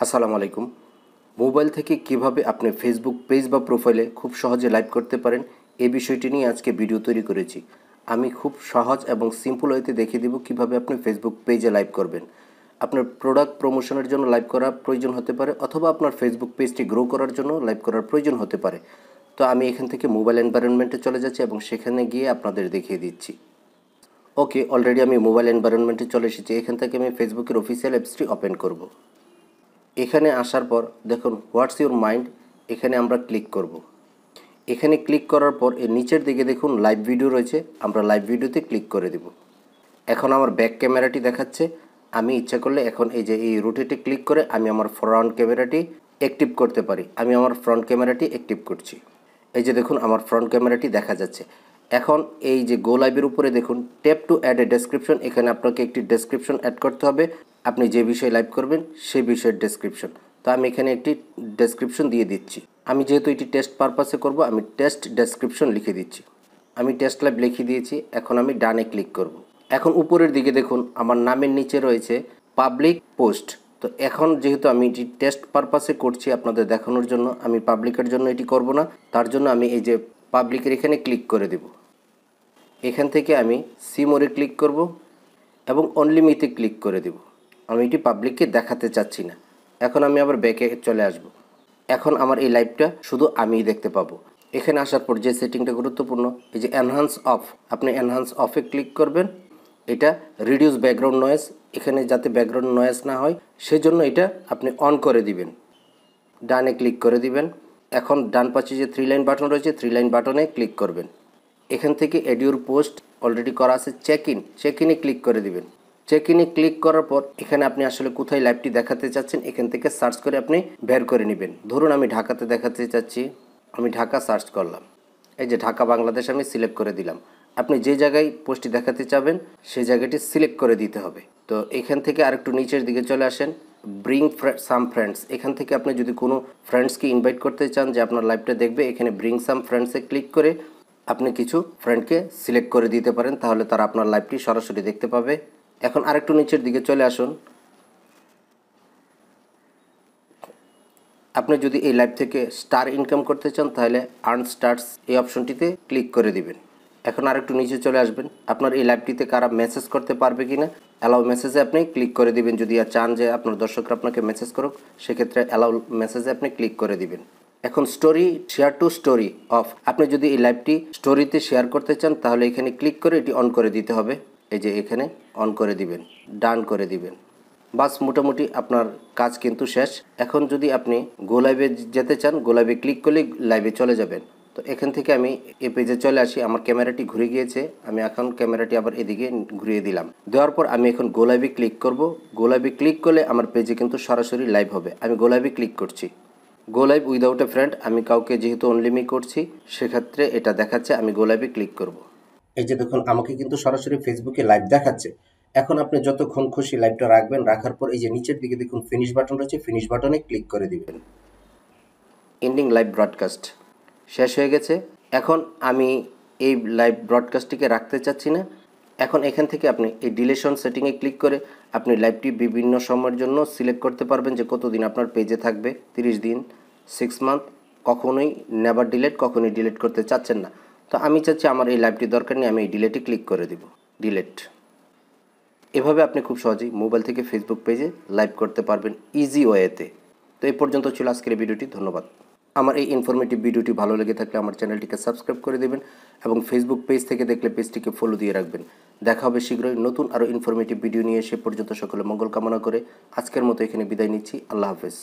আসসালামু আলাইকুম। মোবাইল থেকে কিভাবে আপনি ফেসবুক পেজ বা প্রোফাইলে খুব সহজে লাইভ করতে পারেন এই বিষয়টি নিয়ে আজকে ভিডিও তৈরি করেছি। আমি খুব সহজ এবং সিম্পল ওয়েতে দেখিয়ে দেব কিভাবে আপনি ফেসবুক পেজে লাইভ করবেন। আপনার প্রোডাক্ট প্রমোশনের জন্য লাইভ করা প্রয়োজন হতে পারে, অথবা আপনার ফেসবুক পেজটি গ্রো করার জন্য লাইভ করার প্রয়োজন হতে পারে। তো আমি এখান থেকে মোবাইল এনভায়রনমেন্টে চলে যাচ্ছি এবং সেখানে গিয়ে আপনাদের দেখিয়ে দিচ্ছি। ওকে, অলরেডি আমি মোবাইল এনভায়রনমেন্টে চলে এসেছি। এখান থেকে আমি ফেসবুকের অফিসিয়াল অ্যাপসটি ওপেন করব। এখানে আসার পর দেখুন হোয়াটস ইউর মাইন্ড, এখানে আমরা ক্লিক করব। এখানে ক্লিক করার পর এর নিচের দিকে দেখুন লাইভ ভিডিও রয়েছে, আমরা লাইভ ভিডিওতে ক্লিক করে দেব। এখন আমার ব্যাক ক্যামেরাটি দেখাচ্ছে। আমি ইচ্ছা করলে এখন এই রোটেটে ক্লিক করে আমি আমার ফ্রন্ট ক্যামেরাটি অ্যাক্টিভ করতে পারি। আমি আমার ফ্রন্ট ক্যামেরাটি অ্যাক্টিভ করছি। এই যে দেখুন আমার ফ্রন্ট ক্যামেরাটি দেখা যাচ্ছে। এখন এই যে গো লাইভের উপরে দেখুন tap to add a description, এখানে আপনাকে একটি ডেসক্রিপশন অ্যাড করতে হবে। আপনি যে বিষয়ে লাইভ করবেন সেই বিষয়ের ডেসক্রিপশন। তো আমি এখানে একটি ডেসক্রিপশন দিয়ে দিচ্ছি। আমি যেহেতু এটি টেস্ট পারপাসে করব, আমি টেস্ট ডেসক্রিপশন লিখে দিচ্ছি। আমি টেস্ট লাইভ লিখে দিয়েছি। এখন আমি ডানে ক্লিক করব। এখন উপরের দিকে দেখুন আমার নামের নিচে রয়েছে পাবলিক পোস্ট। তো এখন যেহেতু আমি এটি টেস্ট পারপাসে করছি আপনাদের দেখানোর জন্য, আমি পাবলিকের জন্য এটি করব না। তার জন্য আমি এই যে পাবলিকের এখানে ক্লিক করে দেব। এখান থেকে আমি সি মোরে ক্লিক করব এবং অনলি মিতে ক্লিক করে দেব। আমি এটি পাবলিককে দেখাতে চাচ্ছি না। এখন আমি আবার ব্যাকে চলে আসব। এখন আমার এই লাইভটা শুধু আমিই দেখতে পাবো। এখানে আসার পর যে সেটিংটা গুরুত্বপূর্ণ, এই যে এনহান্স অফ, আপনি এনহান্স অফে ক্লিক করবেন। এটা রিডিউস ব্যাকগ্রাউন্ড নয়েজ, এখানে যাতে ব্যাকগ্রাউন্ড নয়েজ না হয় সেজন্য এটা আপনি অন করে দিবেন। ডানে ক্লিক করে দিবেন। এখন ডান পাশে যে 3 লাইন বাটন রয়েছে 3 লাইন বাটনে ক্লিক করবেন। এখান থেকে এডিওর পোস্ট অলরেডি করা আছে, চেক ইনে ক্লিক করে দিবেন। চেক ইনে ক্লিক করার পর এখানে আপনি আসলে কোথায় লাইভটি দেখাতে চাচ্ছেন এখান থেকে সার্চ করে আপনি বের করে নেবেন। ধরুন আমি ঢাকাতে দেখাতে চাচ্ছি, আমি ঢাকা সার্চ করলাম। এই যে ঢাকা বাংলাদেশ আমি সিলেক্ট করে দিলাম। আপনি যে জায়গায় পোস্টটি দেখাতে চাবেন সেই জায়গাটি সিলেক্ট করে দিতে হবে। তো এখান থেকে আরেকটু নিচের দিকে চলে আসেন, ব্রিং সাম ফ্রেন্ডস। এখান থেকে আপনি যদি কোনো ফ্রেন্ডসকে ইনভাইট করতে চান যে আপনার লাইভটা দেখবে, এখানে ব্রিং সাম ফ্রেন্ডসে ক্লিক করে আপনি কিছু ফ্রেন্ডকে সিলেক্ট করে দিতে পারেন, তাহলে তারা আপনার লাইভটি সরাসরি দেখতে পাবে। এখন আরেকটু নিচের দিকে চলে আসুন। আপনি যদি এই লাইভ থেকে স্টার ইনকাম করতে চান তাহলে আর্ন স্টার্স এই অপশনটিতে ক্লিক করে দিবেন। এখন আরেকটু নিচে চলে আসবেন। আপনার এই লাইভটিতে কারা মেসেজ করতে পারবে কিনা অ্যালাউ মেসেজে আপনি ক্লিক করে দিবেন। যদি চান যে আপনার দর্শকরা আপনাকে মেসেজ করুক সেক্ষেত্রে অ্যালাউ মেসেজে আপনি ক্লিক করে দিবেন। এখন story share two story of, আপনি যদি এই লাইভটি স্টোরিতে শেয়ার করতে চান তাহলে এখানে ক্লিক করে এটি অন করে দিতে হবে। এই যে এখানে অন করে দিবেন, ডান করে দিবেন। বাস মোটামুটি আপনার কাজ কিন্তু শেষ। এখন যদি আপনি গো লাইভে যেতে চান, গো লাইভে ক্লিক করলে লাইভে চলে যাবেন। তো এখান থেকে আমি এই পেজে চলে আসি। আমার ক্যামেরাটি ঘুরে গিয়েছে, আমি এখন ক্যামেরাটি আবার এদিকে ঘুরিয়ে দিলাম। দেওয়ার পর আমি এখন গো লাইভে ক্লিক করব। গো লাইভে ক্লিক করলে আমার পেজে কিন্তু সরাসরি লাইভ হবে। আমি গো লাইভে ক্লিক করছি। গো লাইভ উইদাউট এ ফ্রেন্ড, আমি কাউকে যেহেতু অনলিমি করছি সেক্ষেত্রে এটা দেখাচ্ছে। আমি গো লাইভে ক্লিক করব। এই যে দেখুন আমাকে কিন্তু সরাসরি ফেসবুকে লাইভ দেখাচ্ছে। এখন আপনি যতক্ষণ খুশি লাইভটা রাখবেন, রাখার পর এই যে নিচের দিকে দেখুন ফিনিশ বাটন রয়েছে, ফিনিশ বাটনে ক্লিক করে দিবেন। এন্ডিং লাইভ ব্রডকাস্ট শেষ হয়ে গেছে। এখন আমি এই লাইভ ব্রডকাস্টটিকে রাখতে চাচ্ছি না। এখন এখান থেকে আপনি এই ডিলেশন সেটিংয়ে ক্লিক করে আপনি লাইভটি বিভিন্ন সময়ের জন্য সিলেক্ট করতে পারবেন যে কতদিন আপনার পেজে থাকবে। 30 দিন, 6 মান্থ, কখনোই নেভার ডিলেট, কখনোই ডিলেট করতে চাচ্ছেন না। তো আমি চাচ্ছি আমার এই লাইভটি দরকার নেই, আমি এই ডিলেটে ক্লিক করে দেব, ডিলেট। এভাবে আপনি খুব সহজেই মোবাইল থেকে ফেসবুক পেজে লাইভ করতে পারবেন ইজি ওয়েতে। তো এই পর্যন্ত ছিল আজকের এই ভিডিওটি। ধন্যবাদ। আমার এই ইনফরমেটিভ ভিডিওটি ভালো লেগে থাকলে আমার চ্যানেলটিকে সাবস্ক্রাইব করে দেবেন এবং ফেসবুক পেজ থেকে দেখলে পেজটিকে ফলো দিয়ে রাখবেন। দেখা হবে শীঘ্রই নতুন আরও ইনফরমেটিভ ভিডিও নিয়ে। সে পর্যন্ত সকলে মঙ্গল কামনা করে আজকের মতো এখানে বিদায় নিচ্ছি। আল্লাহ হাফেজ।